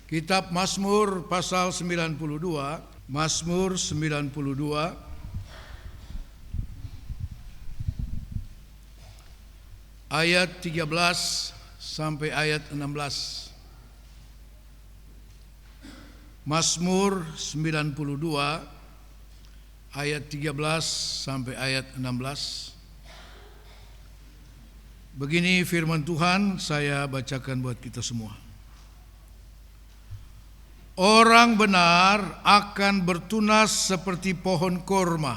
Kitab Mazmur pasal 92, Mazmur 92 ayat 13 sampai ayat 16. Mazmur 92 ayat 13 sampai ayat 16. Begini firman Tuhan, saya bacakan buat kita semua. Orang benar akan bertunas seperti pohon korma,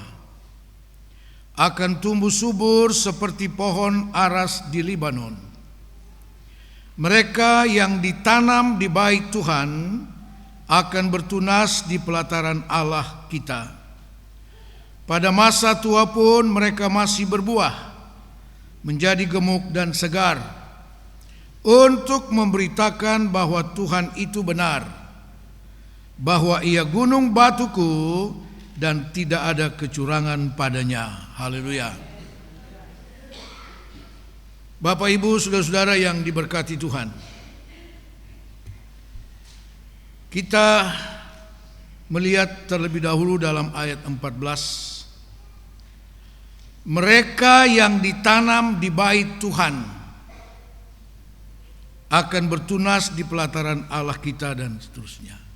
akan tumbuh subur seperti pohon aras di Libanon. Mereka yang ditanam di bait Tuhan akan bertunas di pelataran Allah kita. Pada masa tua pun mereka masih berbuah, menjadi gemuk dan segar, untuk memberitakan bahwa Tuhan itu benar, bahwa Ia gunung batuku dan tidak ada kecurangan padanya. Haleluya. Bapak, Ibu, saudara-saudara yang diberkati Tuhan, kita melihat terlebih dahulu dalam ayat 14. Mereka yang ditanam di bait Tuhan akan bertunas di pelataran Allah kita, dan seterusnya.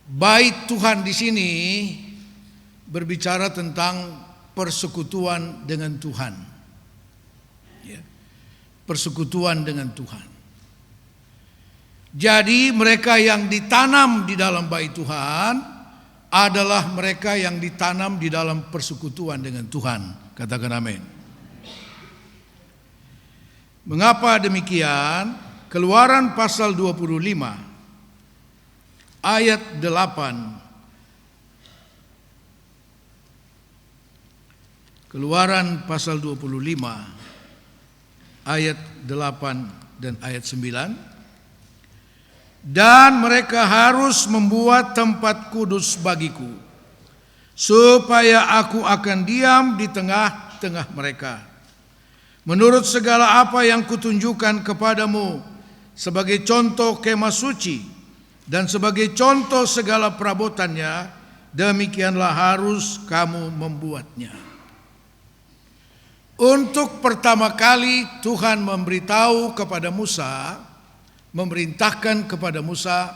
Bait Tuhan di sini berbicara tentang persekutuan dengan Tuhan. Ya, persekutuan dengan Tuhan. Jadi mereka yang ditanam di dalam bait Tuhan adalah mereka yang ditanam di dalam persekutuan dengan Tuhan. Katakan amin. Mengapa demikian? Keluaran pasal 25 ayat 8. Keluaran pasal 25 ayat 8 dan ayat 9. Dan mereka harus membuat tempat kudus bagiku, supaya aku akan diam di tengah-tengah mereka, menurut segala apa yang kutunjukkan kepadamu, sebagai contoh kemah suci dan sebagai contoh segala perabotannya. Demikianlah harus kamu membuatnya. Untuk pertama kali Tuhan memberitahu kepada Musa, memerintahkan kepada Musa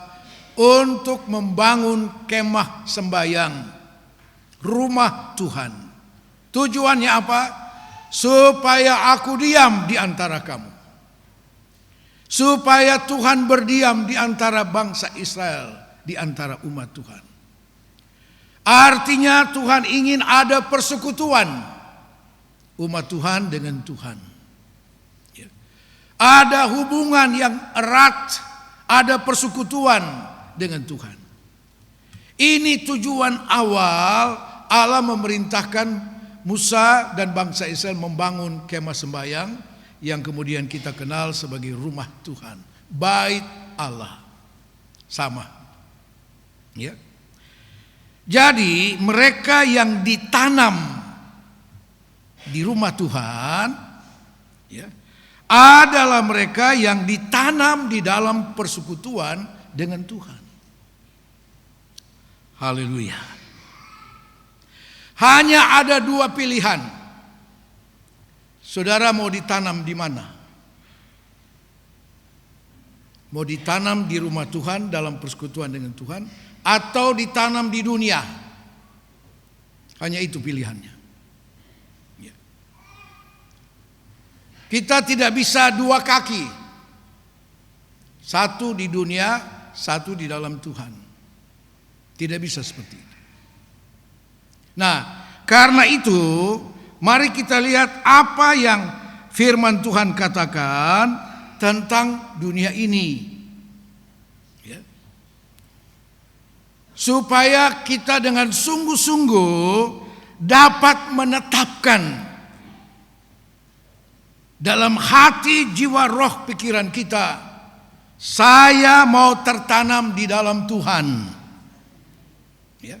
untuk membangun kemah sembayang, rumah Tuhan. Tujuannya apa? Supaya aku diam di antara kamu, supaya Tuhan berdiam di antara bangsa Israel, di antara umat Tuhan. Artinya Tuhan ingin ada persekutuan umat Tuhan dengan Tuhan. Ada hubungan yang erat, ada persekutuan dengan Tuhan. Ini tujuan awal Allah memerintahkan Musa dan bangsa Israel membangun kemah sembayang yang kemudian kita kenal sebagai rumah Tuhan, bait Allah. Sama. Ya. Jadi mereka yang ditanam di rumah Tuhan, ya, adalah mereka yang ditanam di dalam persekutuan dengan Tuhan. Haleluya. Hanya ada dua pilihan. Saudara mau ditanam di mana? Mau ditanam di rumah Tuhan dalam persekutuan dengan Tuhan, atau ditanam di dunia? Hanya itu pilihannya. Kita tidak bisa dua kaki, satu di dunia, satu di dalam Tuhan. Tidak bisa seperti itu. Nah, karena itu mari kita lihat apa yang firman Tuhan katakan tentang dunia ini, ya. Supaya kita dengan sungguh-sungguh dapat menetapkan dalam hati, jiwa, roh, pikiran kita, saya mau tertanam di dalam Tuhan. Ya.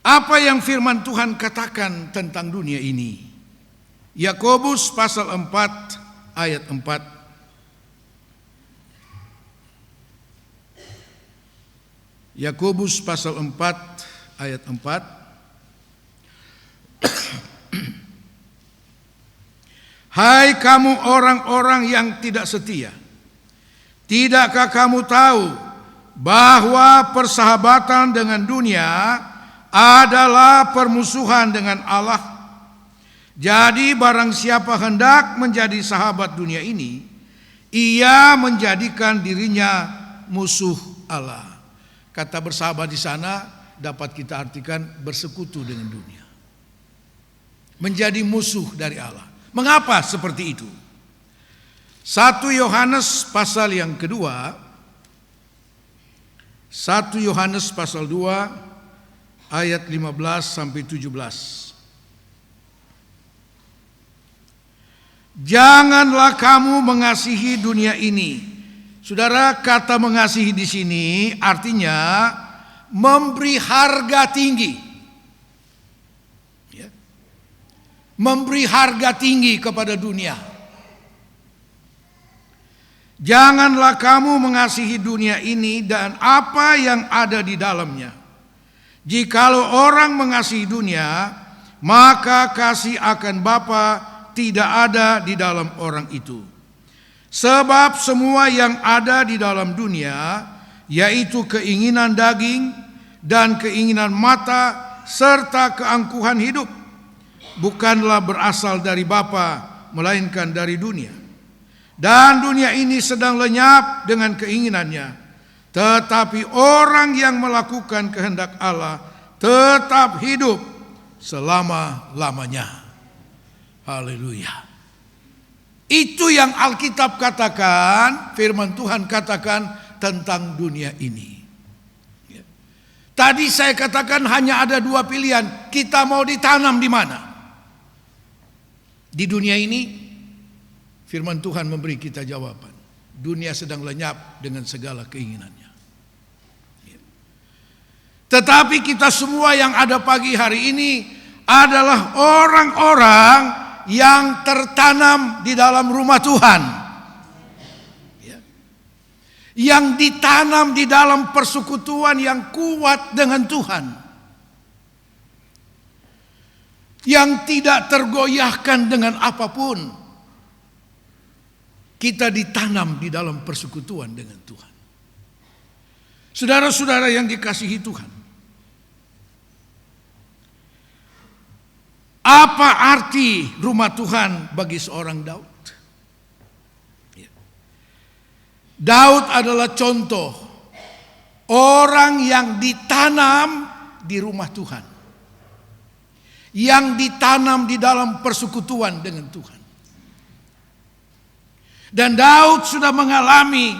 Apa yang firman Tuhan katakan tentang dunia ini? Yakobus pasal 4 ayat 4. Yakobus pasal 4 ayat 4. Hai kamu orang-orang yang tidak setia, tidakkah kamu tahu bahwa persahabatan dengan dunia adalah permusuhan dengan Allah? Jadi barang siapa hendak menjadi sahabat dunia ini, ia menjadikan dirinya musuh Allah. Kata bersahabat di sana dapat kita artikan bersekutu dengan dunia, menjadi musuh dari Allah. Mengapa seperti itu? 1 Yohanes pasal yang kedua, 1 Yohanes pasal 2 ayat 15 sampai 17. Janganlah kamu mengasihi dunia ini. Saudara, kata mengasihi di sini artinya memberi harga tinggi. Ya. Memberi harga tinggi kepada dunia. Janganlah kamu mengasihi dunia ini dan apa yang ada di dalamnya. Jikalau orang mengasihi dunia, maka kasih akan Bapa tidak ada di dalam orang itu. Sebab semua yang ada di dalam dunia, yaitu keinginan daging dan keinginan mata serta keangkuhan hidup, bukanlah berasal dari Bapa, melainkan dari dunia. Dan dunia ini sedang lenyap dengan keinginannya, tetapi orang yang melakukan kehendak Allah tetap hidup selama-lamanya. Haleluya. Itu yang Alkitab katakan, firman Tuhan katakan tentang dunia ini. Ya. Tadi saya katakan hanya ada 2 pilihan, kita mau ditanam di mana? Di dunia ini, firman Tuhan memberi kita jawaban. Dunia sedang lenyap dengan segala keinginannya. Ya. Tetapi kita semua yang ada pagi hari ini adalah orang-orang yang tertanam di dalam rumah Tuhan, ya. Yang ditanam di dalam persekutuan yang kuat dengan Tuhan, yang tidak tergoyahkan dengan apapun. Kita ditanam di dalam persekutuan dengan Tuhan. Saudara-saudara yang dikasihi Tuhan, apa arti rumah Tuhan bagi seorang Daud? Daud adalah contoh orang yang ditanam di rumah Tuhan, yang ditanam di dalam persekutuan dengan Tuhan. Dan Daud sudah mengalami,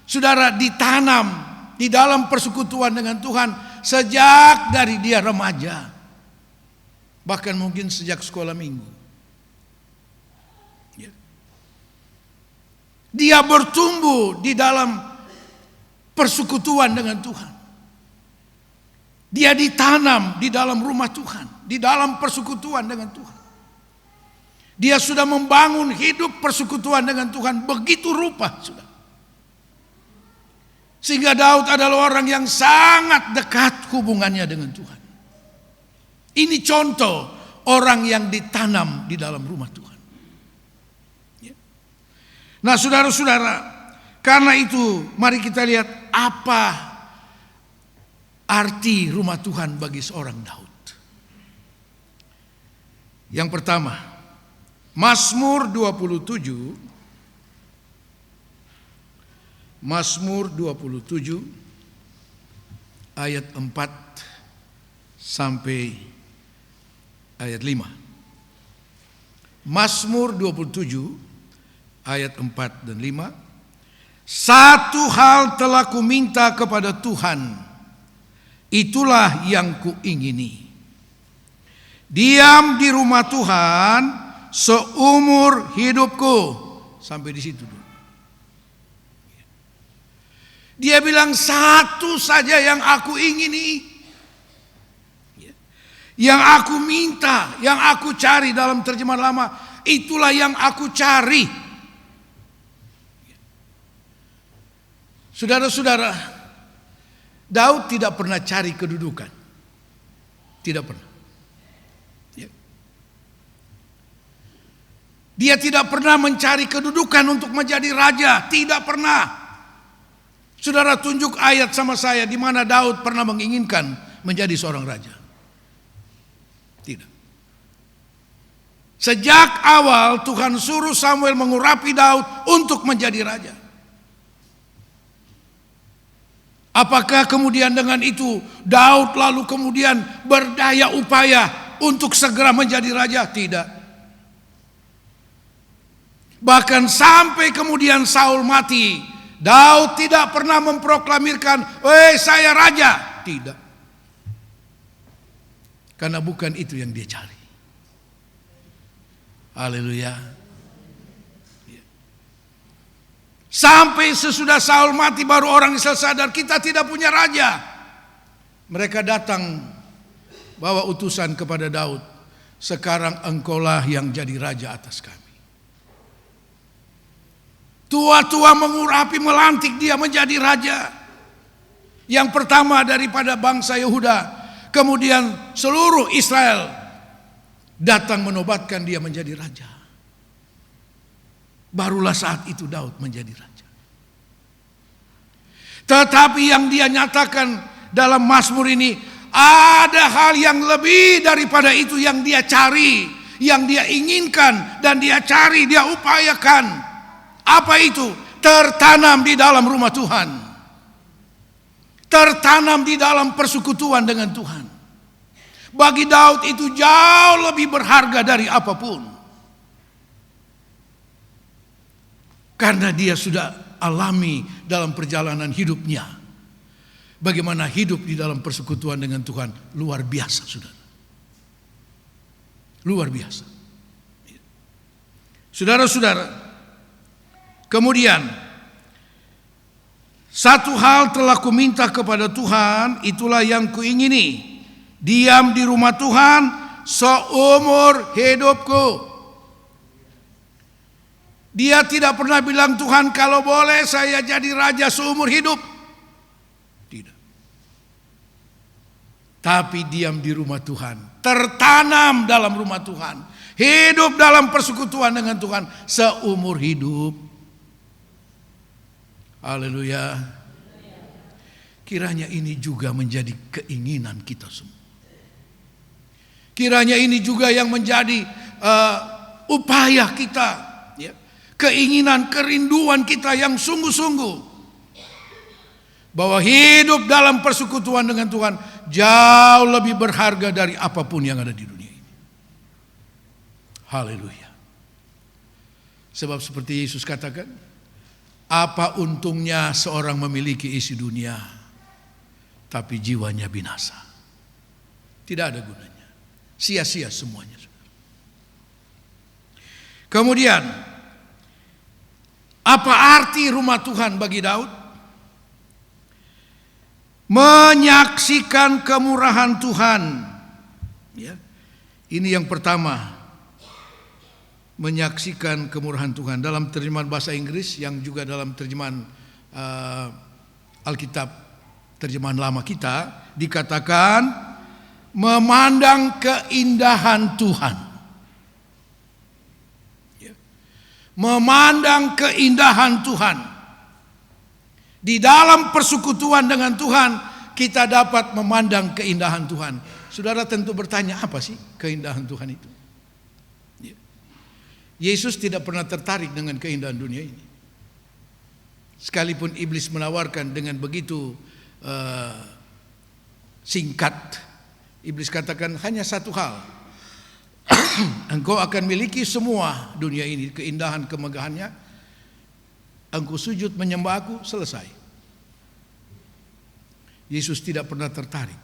saudara, ditanam di dalam persekutuan dengan Tuhan sejak dari dia remaja. Bahkan mungkin sejak sekolah minggu. Ya. Dia bertumbuh di dalam persekutuan dengan Tuhan. Dia ditanam di dalam rumah Tuhan, di dalam persekutuan dengan Tuhan. Dia sudah membangun hidup persekutuan dengan Tuhan begitu rupa, sudah. Sehingga Daud adalah orang yang sangat dekat hubungannya dengan Tuhan. Ini contoh orang yang ditanam di dalam rumah Tuhan. Ya. Nah, saudara-saudara, karena itu mari kita lihat apa arti rumah Tuhan bagi seorang Daud. Yang pertama, Mazmur 27 ayat 4 sampai ayat 5. Mazmur 27 ayat 4 dan 5. Satu hal telah kuminta kepada Tuhan, itulah yang kuingini. Diam di rumah Tuhan seumur hidupku. Sampai di situ dulu. Dia bilang satu saja yang aku ingini, yang aku minta, yang aku cari, dalam terjemahan lama, itulah yang aku cari. Saudara-saudara, Daud tidak pernah cari kedudukan. Tidak pernah. Ya. Dia tidak pernah mencari kedudukan untuk menjadi raja. Tidak pernah. Saudara tunjuk ayat sama saya di mana Daud pernah menginginkan menjadi seorang raja. Tidak. Sejak awal Tuhan suruh Samuel mengurapi Daud untuk menjadi raja. Apakah kemudian dengan itu Daud lalu kemudian berdaya upaya untuk segera menjadi raja? Tidak. Bahkan sampai kemudian Saul mati, Daud tidak pernah memproklamirkan, saya raja. Tidak. Karena bukan itu yang dia cari. Haleluya. Sampai sesudah Saul mati baru orang Israel sadar kita tidak punya raja. Mereka datang bawa utusan kepada Daud. Sekarang engkaulah yang jadi raja atas kami. Tua-tua mengurapi melantik dia menjadi raja. Yang pertama daripada bangsa Yehuda. Kemudian seluruh Israel datang menobatkan dia menjadi raja. Barulah saat itu Daud menjadi raja. Tetapi yang dia nyatakan dalam Mazmur ini, ada hal yang lebih daripada itu yang dia cari, yang dia inginkan dan dia cari, dia upayakan. Apa itu? Tertanam di dalam rumah Tuhan. Tertanam di dalam persekutuan dengan Tuhan. Bagi Daud itu jauh lebih berharga dari apapun. Karena dia sudah alami dalam perjalanan hidupnya. Bagaimana hidup di dalam persekutuan dengan Tuhan. Luar biasa, saudara. Luar biasa. Saudara-saudara. Kemudian. Satu hal telah kuminta kepada Tuhan. Itulah yang kuingini. Diam di rumah Tuhan seumur hidupku. Dia tidak pernah bilang, Tuhan kalau boleh saya jadi raja seumur hidup. Tidak. Tapi diam di rumah Tuhan. Tertanam dalam rumah Tuhan. Hidup dalam persekutuan dengan Tuhan seumur hidup. Haleluya. Kiranya ini juga menjadi keinginan kita semua. Kiranya ini juga yang menjadi upaya kita. Keinginan, kerinduan kita yang sungguh-sungguh. Bahwa hidup dalam persekutuan dengan Tuhan jauh lebih berharga dari apapun yang ada di dunia ini. Haleluya. Sebab seperti Yesus katakan, apa untungnya seorang memiliki isi dunia, tapi jiwanya binasa. Tidak ada gunanya. Sia-sia semuanya. Kemudian, apa arti rumah Tuhan bagi Daud? Menyaksikan kemurahan Tuhan. Ya. Ini yang pertama. Menyaksikan kemurahan Tuhan. Dalam terjemahan bahasa Inggris yang juga dalam terjemahan Alkitab, terjemahan lama kita, dikatakan memandang keindahan Tuhan. Memandang keindahan Tuhan. Di dalam persekutuan dengan Tuhan kita dapat memandang keindahan Tuhan. Saudara tentu bertanya, apa sih keindahan Tuhan itu? Yesus tidak pernah tertarik dengan keindahan dunia ini. Sekalipun iblis menawarkan dengan begitu singkat, iblis katakan hanya satu hal. Engkau akan miliki semua dunia ini, keindahan kemegahannya. Engkau sujud menyembah aku, selesai. Yesus tidak pernah tertarik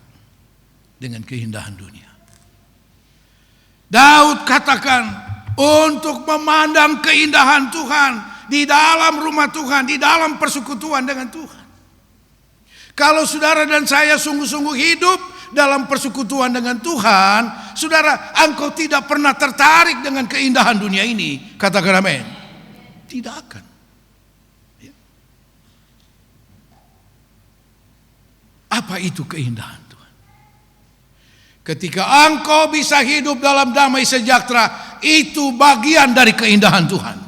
dengan keindahan dunia. Daud katakan, untuk memandang keindahan Tuhan di dalam rumah Tuhan, di dalam persekutuan dengan Tuhan. Kalau saudara dan saya sungguh-sungguh hidup dalam persekutuan dengan Tuhan, saudara, engkau tidak pernah tertarik dengan keindahan dunia ini. Katakan amin. Tidak akan. Apa itu keindahan Tuhan? Ketika engkau bisa hidup dalam damai sejahtera, itu bagian dari keindahan Tuhan.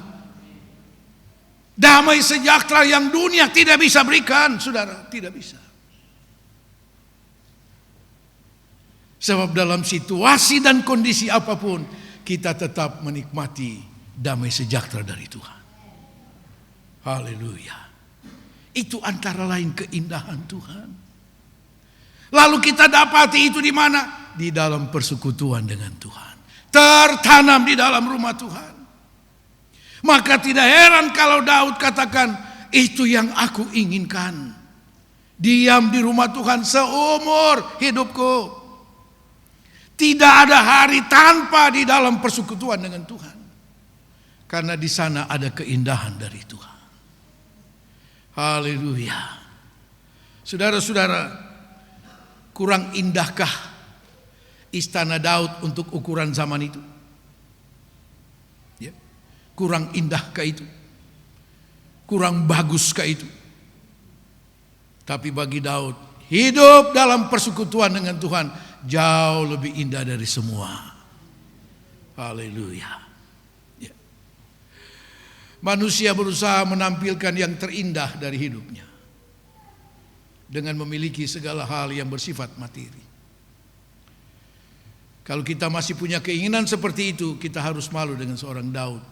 Damai sejahtera yang dunia tidak bisa berikan, saudara, tidak bisa. Sebab dalam situasi dan kondisi apapun, kita tetap menikmati damai sejahtera dari Tuhan. Haleluya. Itu antara lain keindahan Tuhan. Lalu kita dapati itu di mana? Di dalam persekutuan dengan Tuhan. Tertanam di dalam rumah Tuhan. Maka tidak heran kalau Daud katakan, itu yang aku inginkan. Diam di rumah Tuhan seumur hidupku. Tidak ada hari tanpa di dalam persekutuan dengan Tuhan. Karena di sana ada keindahan dari Tuhan. Haleluya. Saudara-saudara, kurang indahkah istana Daud untuk ukuran zaman itu? Ya. Kurang indahkah itu? Kurang baguskah itu? Tapi bagi Daud, hidup dalam persekutuan dengan Tuhan jauh lebih indah dari semua. Haleluya. Ya. Manusia berusaha menampilkan yang terindah dari hidupnya dengan memiliki segala hal yang bersifat materi. Kalau kita masih punya keinginan seperti itu, kita harus malu dengan seorang Daud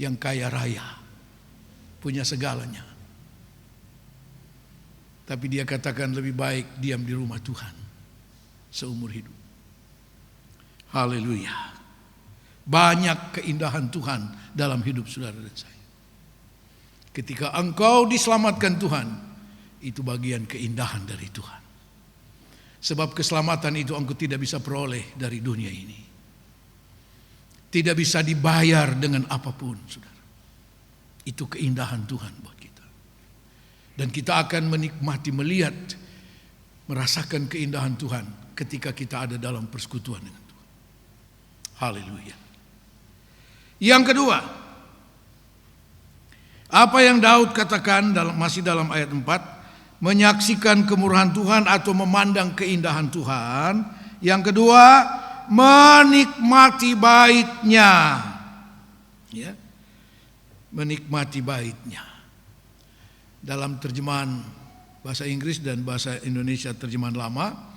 yang kaya raya, punya segalanya. Tapi dia katakan lebih baik diam di rumah Tuhan seumur hidup. Haleluya. Banyak keindahan Tuhan dalam hidup saudara dan saya. Ketika engkau diselamatkan Tuhan, itu bagian keindahan dari Tuhan. Sebab keselamatan itu engkau tidak bisa peroleh dari dunia ini. Tidak bisa dibayar dengan apapun, saudara. Itu keindahan Tuhan buat kita. Dan kita akan menikmati, melihat, merasakan keindahan Tuhan ketika kita ada dalam persekutuan dengan Tuhan. Haleluya. Yang kedua, apa yang Daud katakan masih dalam ayat 4, menyaksikan kemurahan Tuhan atau memandang keindahan Tuhan. Yang kedua, menikmati baitnya. Ya. Menikmati baitnya. Dalam terjemahan bahasa Inggris dan bahasa Indonesia terjemahan lama,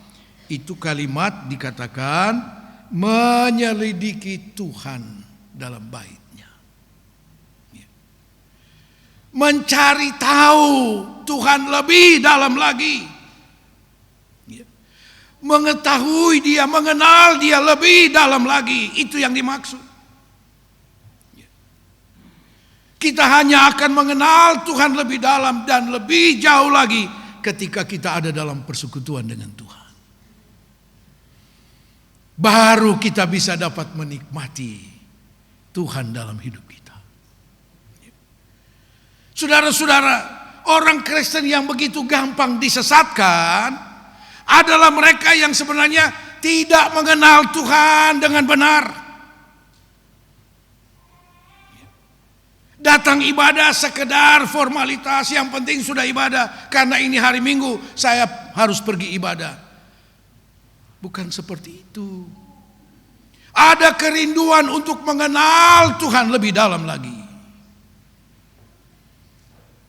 itu kalimat dikatakan menyelidiki Tuhan dalam baitnya. Ya. Mencari tahu Tuhan lebih dalam lagi. Ya. Mengetahui dia, mengenal dia lebih dalam lagi. Itu yang dimaksud. Ya. Kita hanya akan mengenal Tuhan lebih dalam dan lebih jauh lagi ketika kita ada dalam persekutuan dengan Tuhan. Baru kita bisa dapat menikmati Tuhan dalam hidup kita. Saudara-saudara, orang Kristen yang begitu gampang disesatkan adalah mereka yang sebenarnya tidak mengenal Tuhan dengan benar. Datang ibadah sekedar formalitas, yang penting sudah ibadah. Karena ini hari Minggu, saya harus pergi ibadah. Bukan seperti itu. Ada kerinduan untuk mengenal Tuhan lebih dalam lagi.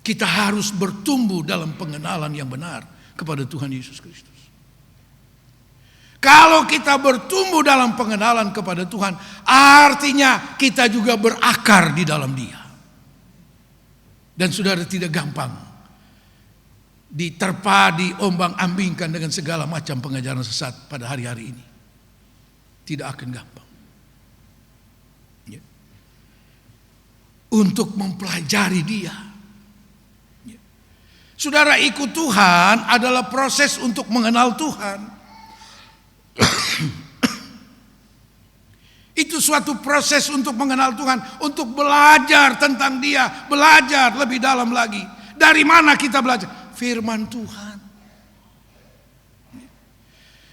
Kita harus bertumbuh dalam pengenalan yang benar kepada Tuhan Yesus Kristus. Kalau kita bertumbuh dalam pengenalan kepada Tuhan, artinya kita juga berakar di dalam Dia. Dan saudara tidak gampang diterpa, diombang-ambingkan dengan segala macam pengajaran sesat pada hari-hari ini. Tidak akan gampang. Ya. Untuk mempelajari Dia. Ya. Saudara, ikut Tuhan adalah proses untuk mengenal Tuhan. Itu suatu proses untuk mengenal Tuhan, untuk belajar tentang Dia, belajar lebih dalam lagi. Dari mana kita belajar? Firman Tuhan.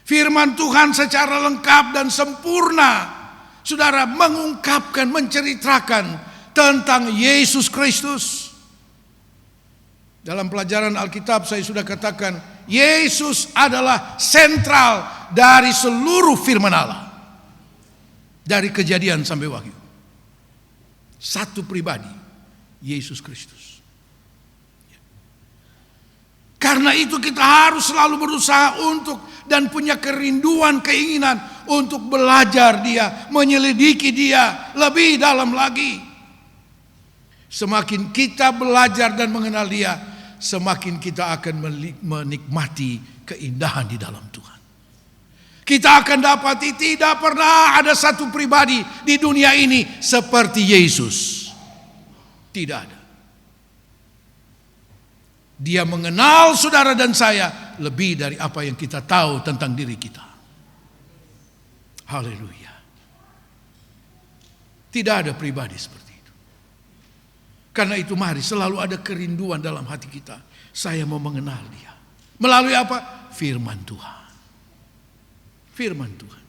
Firman Tuhan secara lengkap dan sempurna, saudara, mengungkapkan, menceritakan tentang Yesus Kristus. Dalam pelajaran Alkitab saya sudah katakan, Yesus adalah sentral dari seluruh firman Allah. Dari Kejadian sampai Wahyu. Satu pribadi, Yesus Kristus. Karena itu kita harus selalu berusaha untuk dan punya kerinduan, keinginan untuk belajar Dia, menyelidiki Dia lebih dalam lagi. Semakin kita belajar dan mengenal Dia, semakin kita akan menikmati keindahan di dalam Tuhan. Kita akan dapati tidak pernah ada satu pribadi di dunia ini seperti Yesus. Tidak ada. Dia mengenal saudara dan saya lebih dari apa yang kita tahu tentang diri kita. Haleluya. Tidak ada pribadi seperti itu. Karena itu mari selalu ada kerinduan dalam hati kita. Saya mau mengenal Dia. Melalui apa? Firman Tuhan. Firman Tuhan.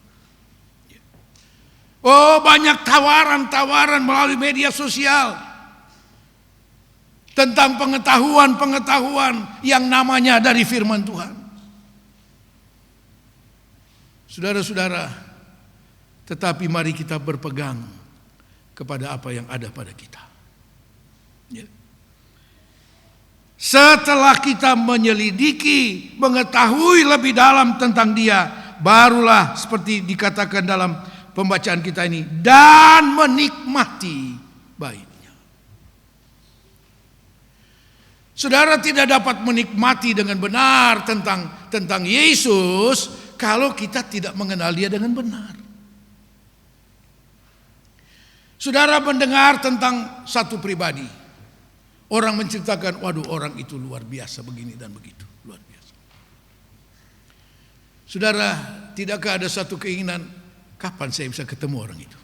Oh, banyak tawaran-tawaran melalui media sosial tentang pengetahuan-pengetahuan yang namanya dari firman Tuhan. Saudara-saudara, tetapi mari kita berpegang kepada apa yang ada pada kita. Setelah kita menyelidiki, mengetahui lebih dalam tentang Dia, barulah seperti dikatakan dalam pembacaan kita ini, dan menikmati baiknya. Saudara tidak dapat menikmati dengan benar tentang Yesus kalau kita tidak mengenal Dia dengan benar. Saudara mendengar tentang satu pribadi, orang menceritakan, waduh orang itu luar biasa begini dan begitu, luar biasa. Saudara, tidakkah ada satu keinginan, kapan saya bisa ketemu orang itu?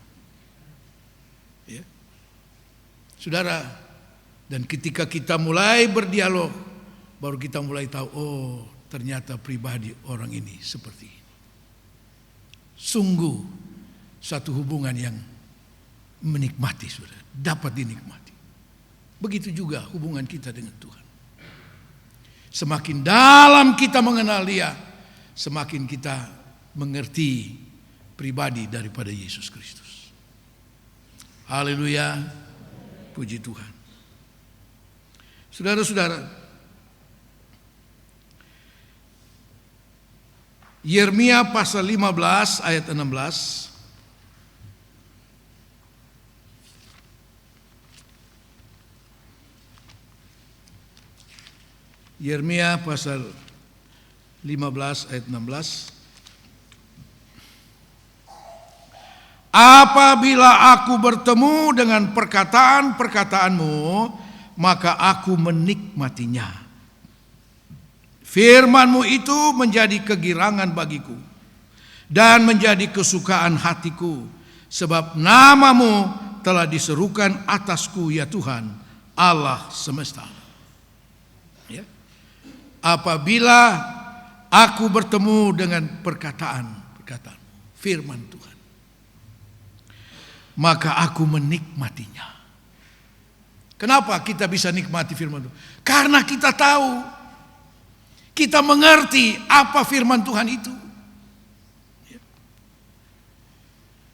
Ya. Saudara, dan ketika kita mulai berdialog, baru kita mulai tahu, oh ternyata pribadi orang ini seperti ini. Sungguh satu hubungan yang menikmati, saudara, dapat dinikmati. Begitu juga hubungan kita dengan Tuhan. Semakin dalam kita mengenal Dia, semakin kita mengerti pribadi daripada Yesus Kristus. Haleluya, puji Tuhan. Saudara-saudara, Yeremia pasal 15 ayat 16. Yeremia pasal 15 ayat 16. Apabila aku bertemu dengan perkataan-perkataanmu, maka aku menikmatinya. Firman-Mu itu menjadi kegirangan bagiku dan menjadi kesukaan hatiku, sebab nama-Mu telah diserukan atasku, ya Tuhan, Allah semesta. Ya. Apabila aku bertemu dengan perkataan-perkataan firman Tuhan, maka aku menikmatinya. Kenapa kita bisa nikmati firman Tuhan? Karena kita tahu, kita mengerti apa firman Tuhan itu.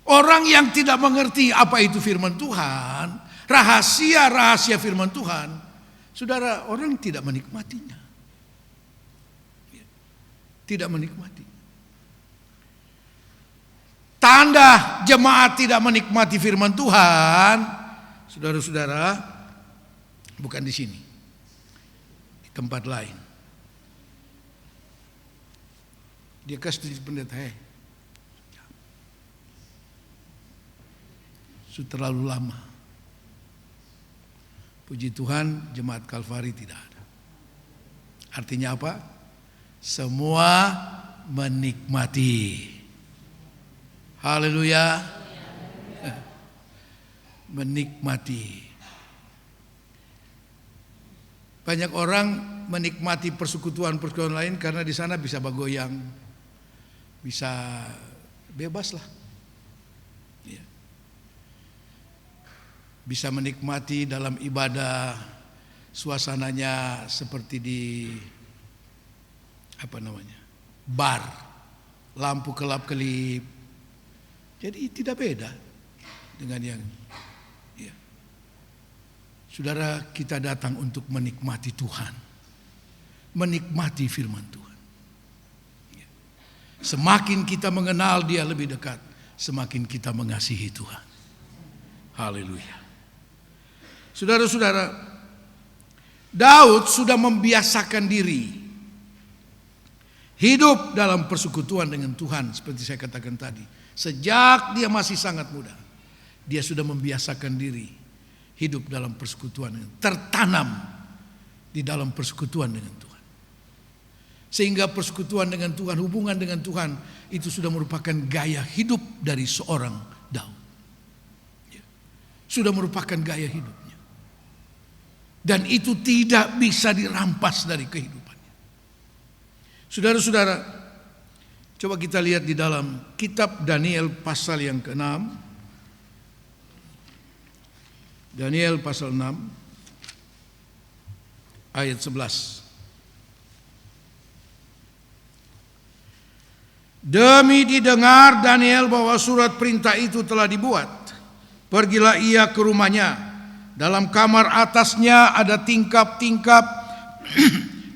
Orang yang tidak mengerti apa itu firman Tuhan, rahasia-rahasia firman Tuhan, saudara, orang tidak menikmatinya. Tidak menikmati. Tanda jemaat tidak menikmati firman Tuhan, saudara-saudara, bukan di sini, di tempat lain. Dia kasih pendeta, sudah terlalu lama. Puji Tuhan, jemaat Kalvari tidak ada. Artinya apa? Semua menikmati. Haleluya. Menikmati. Banyak orang menikmati persekutuan-persekutuan lain karena di sana bisa bergoyang, bisa bebas lah. Ya. Bisa menikmati dalam ibadah, suasananya seperti di bar, lampu kelap-kelip. Jadi tidak beda dengan yang ya. Saudara, kita datang untuk menikmati Tuhan, menikmati firman Tuhan. Ya. Semakin kita mengenal Dia lebih dekat, semakin kita mengasihi Tuhan. Haleluya. Saudara-saudara, Daud sudah membiasakan diri hidup dalam persekutuan dengan Tuhan, seperti saya katakan tadi. Sejak dia masih sangat muda, dia sudah membiasakan diri hidup dalam persekutuan, tertanam di dalam persekutuan dengan Tuhan. Sehingga persekutuan dengan Tuhan, hubungan dengan Tuhan, itu sudah merupakan gaya hidup dari seorang Daud. Sudah merupakan gaya hidupnya. Dan itu tidak bisa dirampas dari kehidupannya. Saudara-saudara, coba kita lihat di dalam kitab Daniel pasal yang ke-6. Daniel pasal 6 ayat 11. Demi didengar Daniel bahwa surat perintah itu telah dibuat, pergilah ia ke rumahnya. Dalam kamar atasnya ada tingkap-tingkap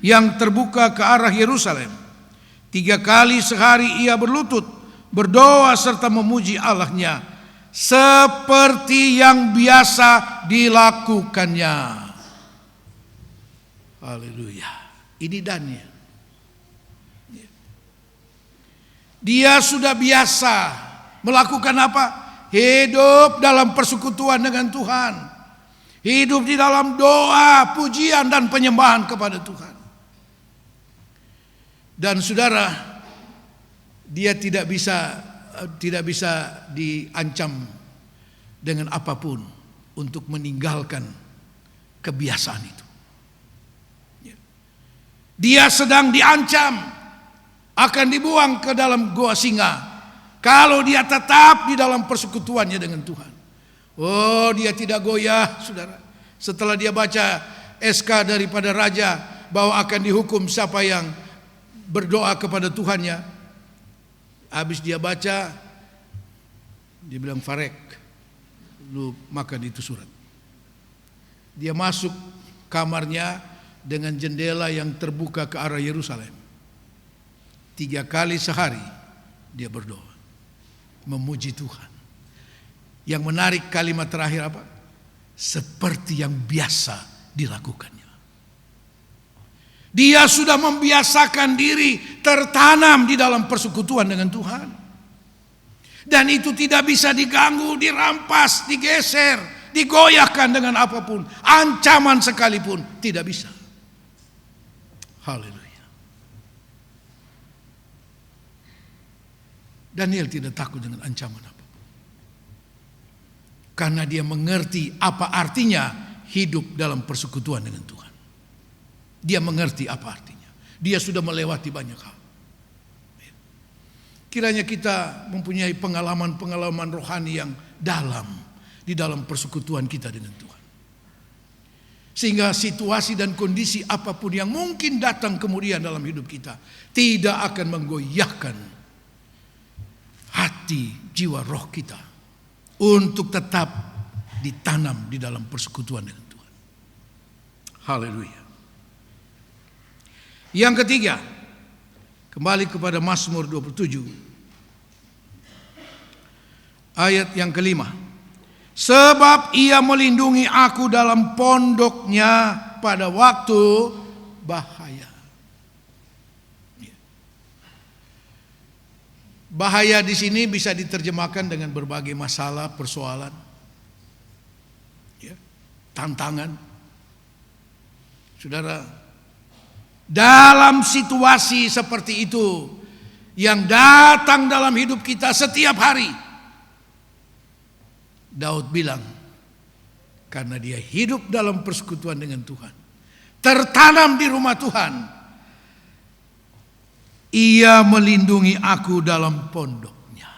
yang terbuka ke arah Yerusalem. 3 kali sehari ia berlutut, berdoa serta memuji Allahnya, seperti yang biasa dilakukannya. Haleluya. Ini Daniel. Dia sudah biasa melakukan apa? Hidup dalam persekutuan dengan Tuhan. Hidup di dalam doa, pujian dan penyembahan kepada Tuhan. Dan saudara, dia tidak bisa diancam dengan apapun untuk meninggalkan kebiasaan itu. Dia sedang diancam akan dibuang ke dalam goa singa kalau dia tetap di dalam persekutuannya dengan Tuhan. Oh, dia tidak goyah, saudara. Setelah dia baca SK daripada raja bahwa akan dihukum siapa yang berdoa kepada Tuhannya, habis dia baca, dia bilang, Farek, lu makan itu surat. Dia masuk kamarnya dengan jendela yang terbuka ke arah Yerusalem. 3 kali sehari dia berdoa, memuji Tuhan. Yang menarik kalimat terakhir apa? Seperti yang biasa dilakukannya. Dia sudah membiasakan diri tertanam di dalam persekutuan dengan Tuhan. Dan itu tidak bisa diganggu, dirampas, digeser, digoyahkan dengan apapun. Ancaman sekalipun tidak bisa. Haleluya. Daniel tidak takut dengan ancaman apa. Karena dia mengerti apa artinya hidup dalam persekutuan dengan Tuhan. Dia mengerti apa artinya. Dia sudah melewati banyak hal. Kiranya kita mempunyai pengalaman-pengalaman rohani yang dalam di dalam persekutuan kita dengan Tuhan. Sehingga situasi dan kondisi apapun yang mungkin datang kemudian dalam hidup kita tidak akan menggoyahkan hati, jiwa, roh kita untuk tetap ditanam di dalam persekutuan dengan Tuhan. Haleluya. Yang ketiga, kembali kepada Mazmur 27 ayat yang ke-5. Sebab ia melindungi aku dalam pondoknya pada waktu bahaya. Bahaya di sini bisa diterjemahkan dengan berbagai masalah, persoalan, ya, tantangan. Saudara, dalam situasi seperti itu yang datang dalam hidup kita setiap hari, Daud bilang, karena dia hidup dalam persekutuan dengan Tuhan, tertanam di rumah Tuhan, ia melindungi aku dalam pondoknya.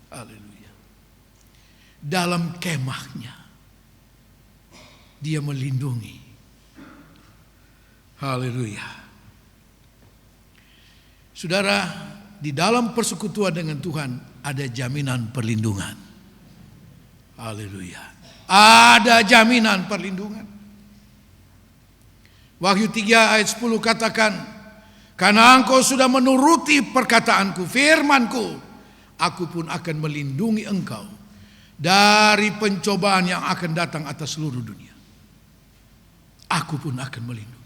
Haleluya. Dalam kemahnya dia melindungi. Haleluya. Saudara, di dalam persekutuan dengan Tuhan ada jaminan perlindungan. Haleluya. Ada jaminan perlindungan. Wahyu 3 ayat 10 katakan, karena engkau sudah menuruti perkataanku, firmanku, aku pun akan melindungi engkau dari pencobaan yang akan datang atas seluruh dunia. Aku pun akan melindungi.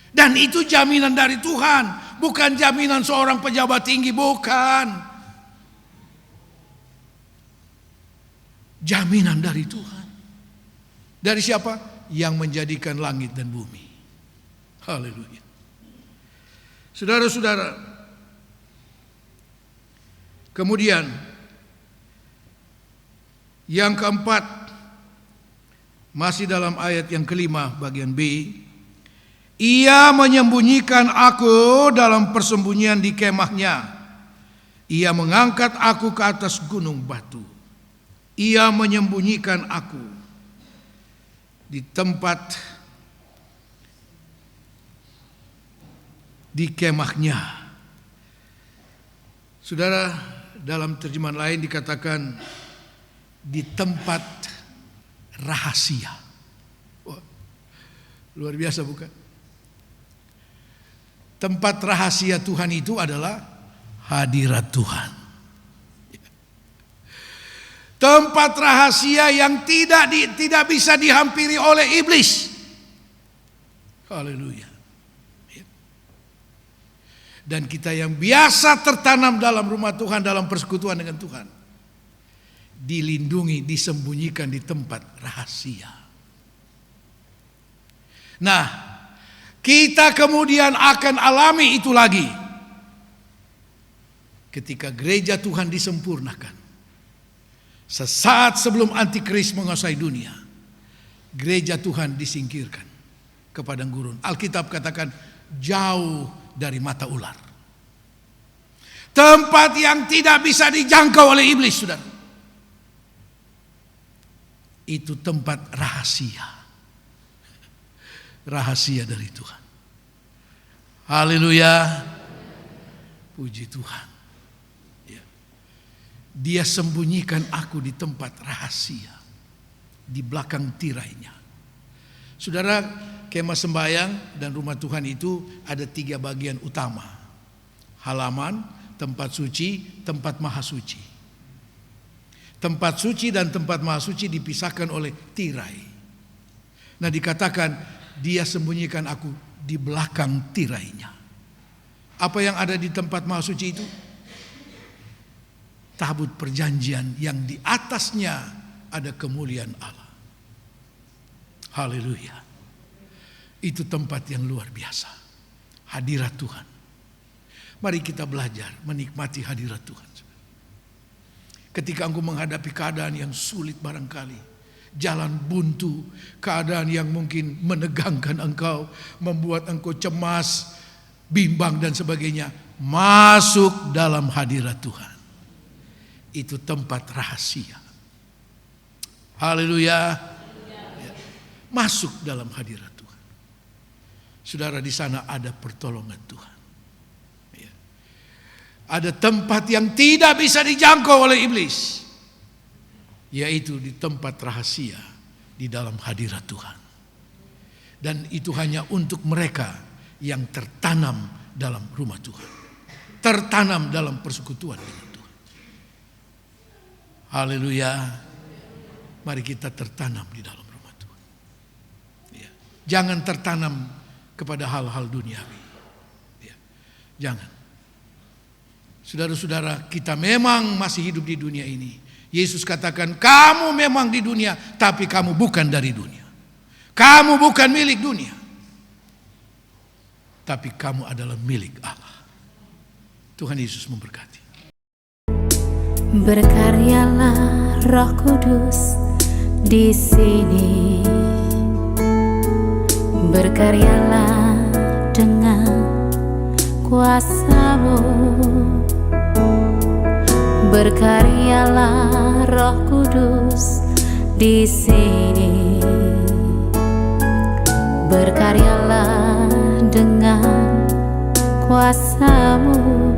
Dan itu jaminan dari Tuhan, bukan jaminan seorang pejabat tinggi, bukan. Jaminan dari Tuhan. Dari siapa? Yang menjadikan langit dan bumi. Haleluya. Saudara-saudara, kemudian yang keempat, masih dalam ayat yang kelima bagian B, ia menyembunyikan aku dalam persembunyian di kemahnya. Ia mengangkat aku ke atas gunung batu. Ia menyembunyikan aku di tempat di kemahnya. Saudara, dalam terjemahan lain dikatakan di tempat rahasia. Wah, luar biasa bukan? Tempat rahasia Tuhan itu adalah hadirat Tuhan. Tempat rahasia yang tidak bisa dihampiri oleh iblis. Haleluya. Dan kita yang biasa tertanam dalam rumah Tuhan, dalam persekutuan dengan Tuhan, dilindungi, disembunyikan di tempat rahasia. Nah, kita kemudian akan alami itu lagi ketika gereja Tuhan disempurnakan. Sesaat sebelum antikris menguasai dunia, gereja Tuhan disingkirkan ke padang gurun. Alkitab katakan jauh dari mata ular. Tempat yang tidak bisa dijangkau oleh iblis, saudara. Itu tempat rahasia. Rahasia dari Tuhan. Haleluya. Puji Tuhan. Ya. Dia sembunyikan aku di tempat rahasia, di belakang tirainya. Saudara, kemah sembahyang dan rumah Tuhan itu ada 3 bagian utama. Halaman, tempat suci, tempat maha suci. Tempat suci dan tempat maha suci dipisahkan oleh tirai. Nah, dikatakan dia sembunyikan aku di belakang tirainya. Apa yang ada di tempat maha suci itu? Tabut perjanjian yang di atasnya ada kemuliaan Allah. Haleluya. Itu tempat yang luar biasa. Hadirat Tuhan. Mari kita belajar menikmati hadirat Tuhan. Ketika engkau menghadapi keadaan yang sulit barangkali, jalan buntu, keadaan yang mungkin menegangkan engkau, membuat engkau cemas, bimbang dan sebagainya, masuk dalam hadirat Tuhan. Itu tempat rahasia. Haleluya. Masuk dalam hadirat Tuhan. Saudara, di sana ada pertolongan Tuhan. Ada tempat yang tidak bisa dijangkau oleh iblis, yaitu di tempat rahasia di dalam hadirat Tuhan. Dan itu hanya untuk mereka yang tertanam dalam rumah Tuhan, tertanam dalam persekutuan dengan Tuhan. Haleluya. Mari kita tertanam di dalam rumah Tuhan. Ya. Jangan tertanam kepada hal-hal duniawi. Ya. Jangan. Saudara-saudara, kita memang masih hidup di dunia ini. Yesus katakan, kamu memang di dunia, tapi kamu bukan dari dunia. Kamu bukan milik dunia, tapi kamu adalah milik Allah. Tuhan Yesus memberkati. Berkaryalah Roh Kudus di sini. Berkaryalah dengan kuasa-Mu. Berkaryalah Roh Kudus di sini. Berkaryalah dengan kuasa-Mu.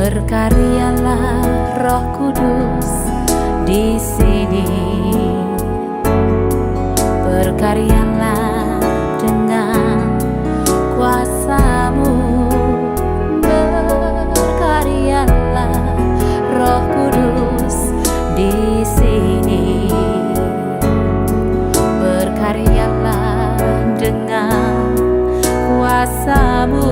Berkaryalah Roh Kudus di sini. Berkaryalah dengan kuasa-Mu. Berkaryalah Roh Kudus di sini. Berkaryalah dengan kuasa-Mu.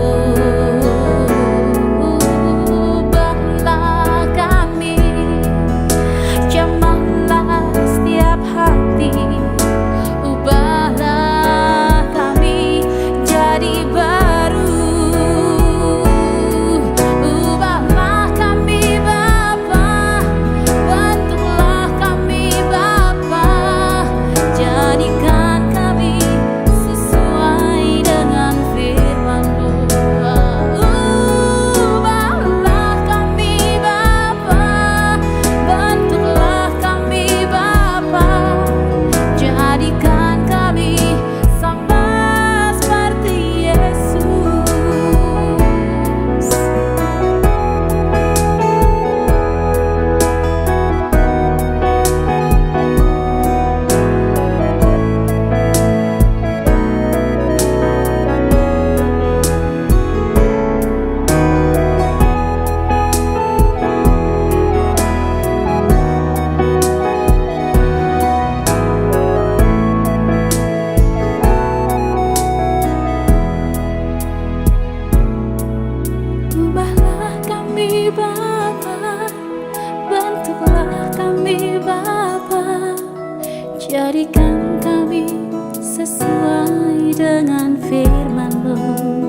Bentuklah kami Bapa, jadikan kami sesuai dengan firman-Mu.